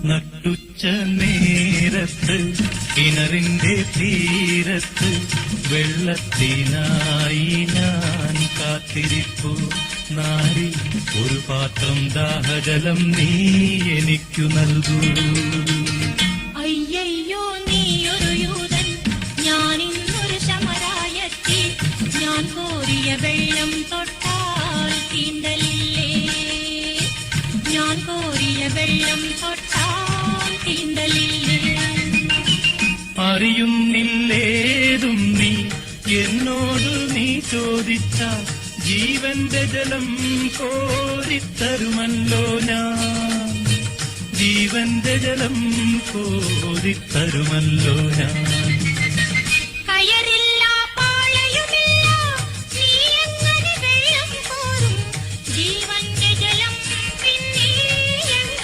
നട്ടുച്ച നേരത്ത് കിണറിന്റെ തീരത്ത് വെള്ളത്തിനായി ഞാൻ കാത്തിരിപ്പു നാരി ഒരു പാത്രം ദാഹജലം നീ എനിക്കു നൽകൂ. അയ്യയ്യോ നീയൊരു യൂതൻ, ഞാനിന്നൊരു ശമരായത്തി, ഞാൻ കോരിയ വെള്ളം തൊട്ടാൽ തീണ്ടലില്ലേ, ഞാൻ കോരിയ വെള്ളം തൊട്ടാൽ തീണ്ടലില്ലേ. അറിയുന്നില്ലേതും നീ എന്നോട് നീ ചോദിച്ചാൽ ജീവന്റെ ജലം കോരിത്തരുമല്ലോ ഞാൻ, ജീവന്റെ ജലം കോരിത്തരുമല്ലോ ഞാൻ.